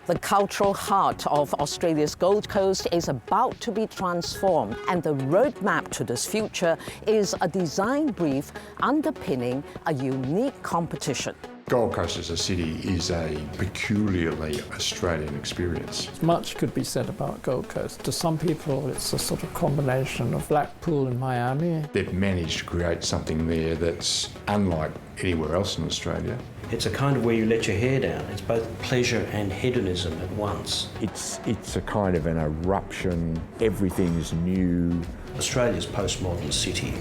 The cultural heart of Australia's Gold Coast is about to be transformed, and the roadmap to this future is a design brief underpinning a unique competition. Gold Coast as a city is a peculiarly Australian experience. Much could be said about Gold Coast. To some people, it's a sort of combination of Blackpool and Miami. They've managed to create something there that's unlike anywhere else in Australia. It's a kind of where you let your hair down. It's both pleasure and hedonism at once. It's a kind of an eruption. Everything is new. Australia's postmodern city.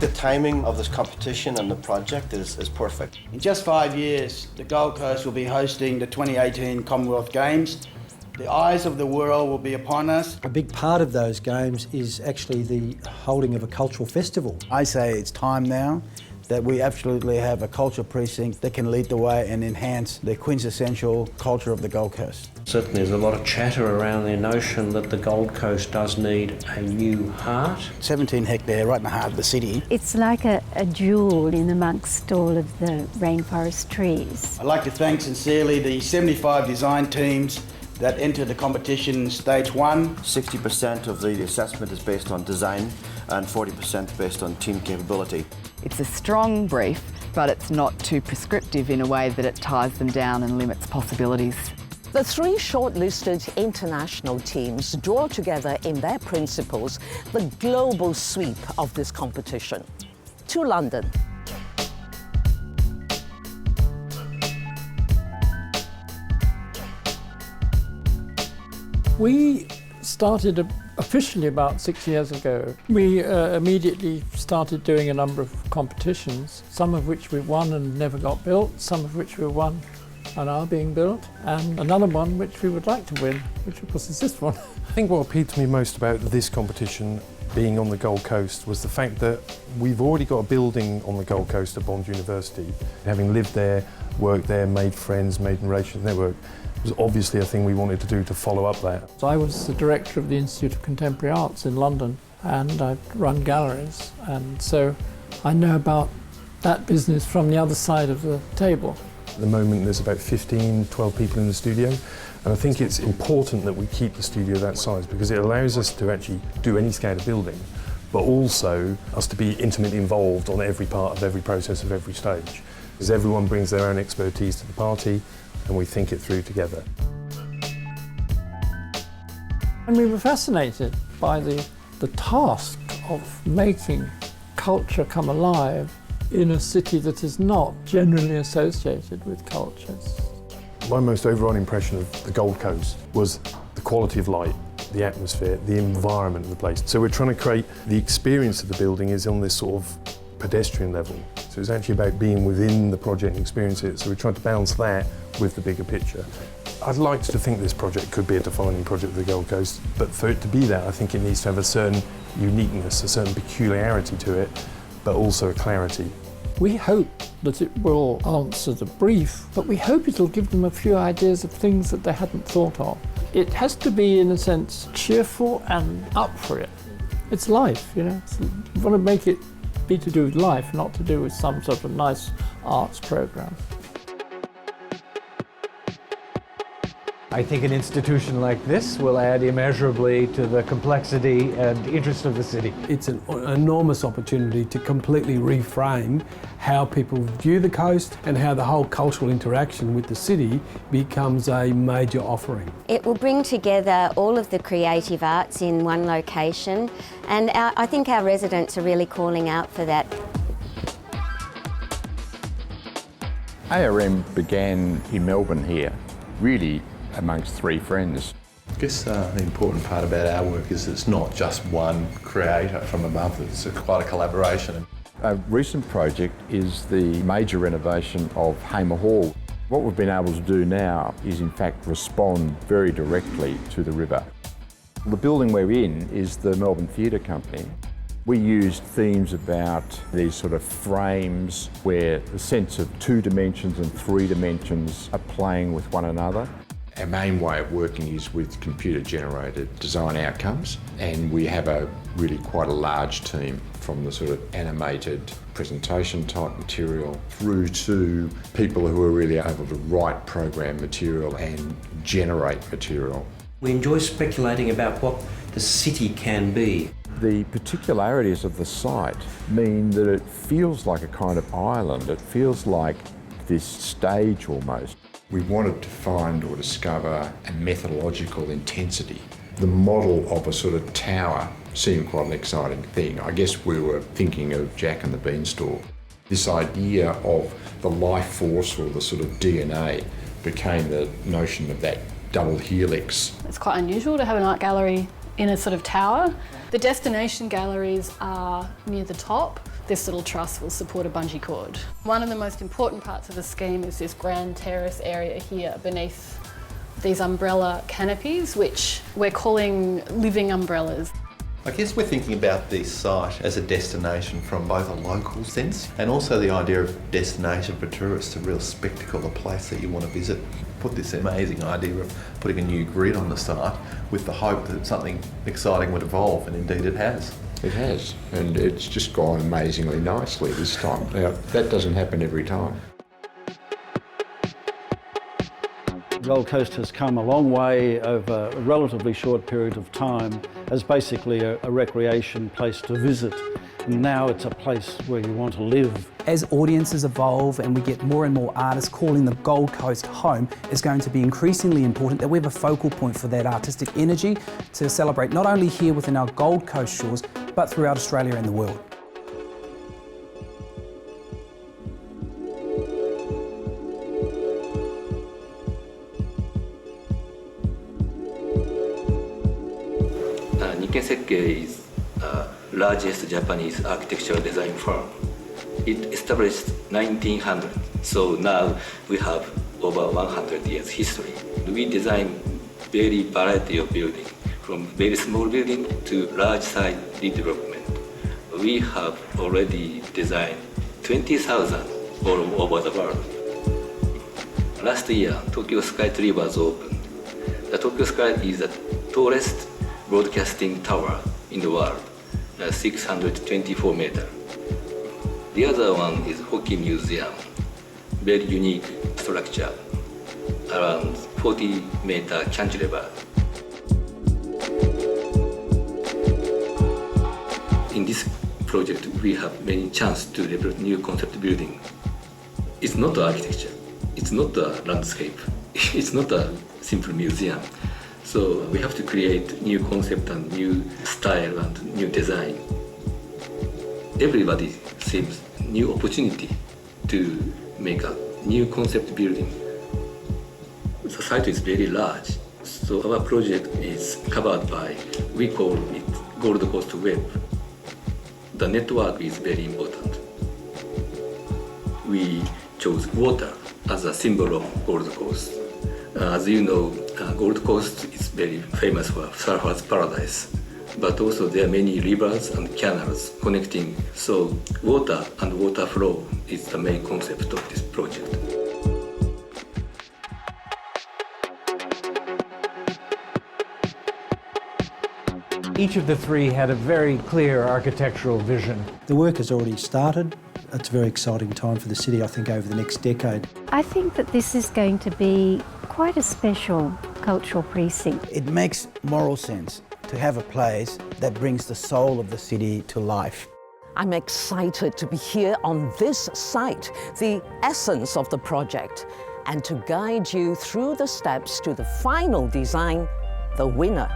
The timing of this competition and the project is perfect. In just 5 years, the Gold Coast will be hosting the 2018 Commonwealth Games. The eyes of the world will be upon us. A big part of those games is actually the holding of a cultural festival. I say it's time now that we absolutely have a culture precinct that can lead the way and enhance the quintessential culture of the Gold Coast. Certainly there's a lot of chatter around the notion that the Gold Coast does need a new heart. 17 hectare right in the heart of the city. It's like a jewel in amongst all of the rainforest trees. I'd like to thank sincerely the 75 design teams that entered the competition stage 1. 60% of the assessment is based on design and 40% based on team capability. It's a strong brief, but it's not too prescriptive in a way that it ties them down and limits possibilities. The three shortlisted international teams draw together in their principles the global sweep of this competition. To London. We started officially about 6 years ago. We immediately started doing a number of competitions, some of which we won and never got built, some of which we won and are being built, and another one which we would like to win, which of course is this one. I think what appealed to me most about this competition being on the Gold Coast was the fact that we've already got a building on the Gold Coast at Bond University. Having lived there, worked there, made friends, made relations network, was obviously a thing we wanted to do to follow up that. So I was the director of the Institute of Contemporary Arts in London, and I'd run galleries, and so I know about that business from the other side of the table. At the moment there's about 12 people in the studio, and I think it's important that we keep the studio that size because it allows us to actually do any scale of building, but also us to be intimately involved on every part of every process of every stage. Because everyone brings their own expertise to the party and we think it through together. And we were fascinated by the task of making culture come alive in a city that is not generally associated with cultures. My most overall impression of the Gold Coast was the quality of light, the atmosphere, the environment of the place. So we're trying to create the experience of the building is on this sort of pedestrian level. So it's actually about being within the project and experience it. So we're trying to balance that with the bigger picture. I'd like to think this project could be a defining project of the Gold Coast, but for it to be that, I think it needs to have a certain uniqueness, a certain peculiarity to it, but also a clarity. We hope that it will answer the brief, but we hope it'll give them a few ideas of things that they hadn't thought of. It has to be, in a sense, cheerful and up for it. It's life, you know. You want to make it be to do with life, not to do with some sort of nice arts program. I think an institution like this will add immeasurably to the complexity and interest of the city. It's an enormous opportunity to completely reframe how people view the coast and how the whole cultural interaction with the city becomes a major offering. It will bring together all of the creative arts in one location, and I think our residents are really calling out for that. ARM began in Melbourne here, really amongst three friends. I guess the important part about our work is it's not just one creator from above, it's quite a collaboration. A recent project is the major renovation of Hamer Hall. What we've been able to do now is in fact respond very directly to the river. The building we're in is the Melbourne Theatre Company. We used themes about these sort of frames where the sense of 2 dimensions and 3 dimensions are playing with one another. Our main way of working is with computer-generated design outcomes, and we have a really quite a large team, from the sort of animated presentation type material through to people who are really able to write program material and generate material. We enjoy speculating about what the city can be. The particularities of the site mean that it feels like a kind of island. It feels like this stage almost. We wanted to find or discover a methodological intensity. The model of a sort of tower seemed quite an exciting thing. I guess we were thinking of Jack and the Beanstalk. This idea of the life force or the sort of DNA became the notion of that double helix. It's quite unusual to have an art gallery in a sort of tower. The destination galleries are near the top. This little truss will support a bungee cord. One of the most important parts of the scheme is this grand terrace area here beneath these umbrella canopies, which we're calling living umbrellas. I guess we're thinking about this site as a destination from both a local sense and also the idea of destination for tourists, a real spectacle, a place that you want to visit. Put this amazing idea of putting a new grid on the site with the hope that something exciting would evolve, and indeed it has. It has, and it's just gone amazingly nicely this time. Now, that doesn't happen every time. Gold Coast has come a long way over a relatively short period of time as basically a recreation place to visit. And now it's a place where you want to live. As audiences evolve and we get more and more artists calling the Gold Coast home, it's going to be increasingly important that we have a focal point for that artistic energy to celebrate not only here within our Gold Coast shores, but throughout Australia and the world. Nikkei Sekkei is the largest Japanese architectural design firm. It established 1900, so now we have over 100 years history. We design very variety of building, from very small building to large size redevelopment. We have already designed 20,000 all over the world. Last year, Tokyo Skytree was opened. The Tokyo Sky is the tallest broadcasting tower in the world, 624 meters. The other one is Hockey Museum, very unique structure, around 40-meter cantilever. In this project, we have many chances to develop new concept building. It's not architecture, it's not a landscape, it's not a simple museum. So we have to create new concept and new style and new design. Everybody seems new opportunity to make a new concept building. The site is very large, so our project is covered by, we call it Gold Coast Web. The network is very important. We chose water as a symbol of Gold Coast. As you know, Gold Coast is very famous for surfers' paradise, but also there are many rivers and canals connecting, so water and water flow is the main concept of this project. Each of the three had a very clear architectural vision. The work has already started. It's a very exciting time for the city, I think, over the next decade. I think that this is going to be quite a special cultural precinct. It makes moral sense to have a place that brings the soul of the city to life. I'm excited to be here on this site, the essence of the project, and to guide you through the steps to the final design, the winner.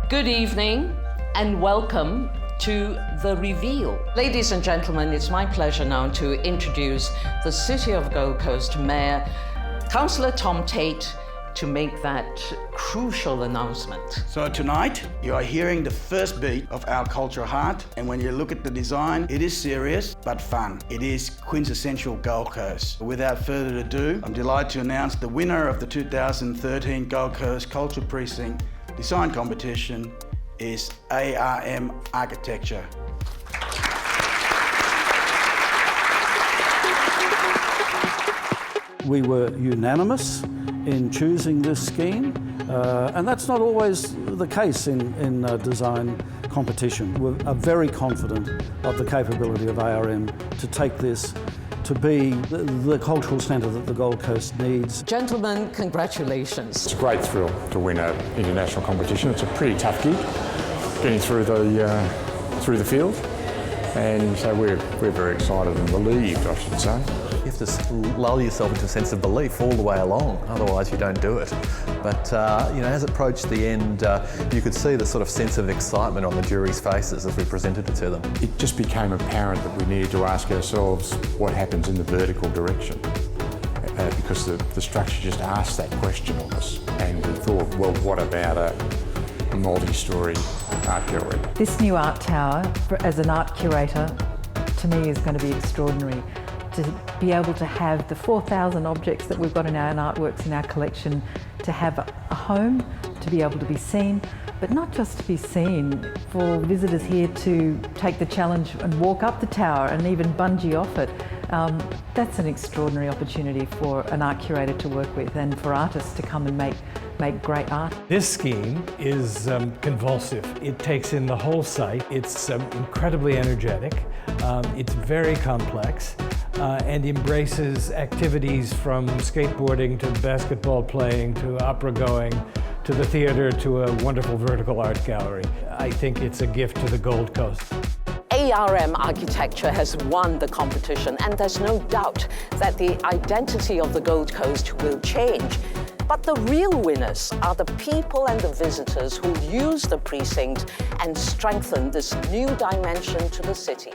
Good evening and welcome to the reveal. Ladies and gentlemen, it's my pleasure now to introduce the City of Gold Coast Mayor, Councillor Tom Tate, to make that crucial announcement. So tonight, you are hearing the first beat of our culture heart, and when you look at the design, it is serious but fun. It is quintessential Gold Coast. Without further ado, I'm delighted to announce the winner of the 2013 Gold Coast Culture Precinct Design Competition is ARM Architecture. We were unanimous in choosing this scheme. And that's not always the case in design competition. We are very confident of the capability of ARM to take this to be the cultural centre that the Gold Coast needs. Gentlemen, congratulations. It's a great thrill to win an international competition. It's a pretty tough gig, getting through the field, and so we're very excited and relieved, I should say. You have to lull yourself into a sense of belief all the way along, otherwise you don't do it. But as it approached the end, you could see the sort of sense of excitement on the jury's faces as we presented it to them. It just became apparent that we needed to ask ourselves what happens in the vertical direction, because the structure just asked that question of us, and we thought, well, what about a multi-storey art gallery? This new art tower, as an art curator, to me is going to be extraordinary. To be able to have the 4,000 objects that we've got in our artworks in our collection, to have a home, to be able to be seen, but not just to be seen, for visitors here to take the challenge and walk up the tower and even bungee off it. That's an extraordinary opportunity for an art curator to work with, and for artists to come and make great art. This scheme is convulsive. It takes in the whole site. It's incredibly energetic. It's very complex. And embraces activities from skateboarding to basketball playing to opera going to the theatre to a wonderful vertical art gallery. I think it's a gift to the Gold Coast. ARM architecture has won the competition, and there's no doubt that the identity of the Gold Coast will change. But the real winners are the people and the visitors who use the precinct and strengthen this new dimension to the city.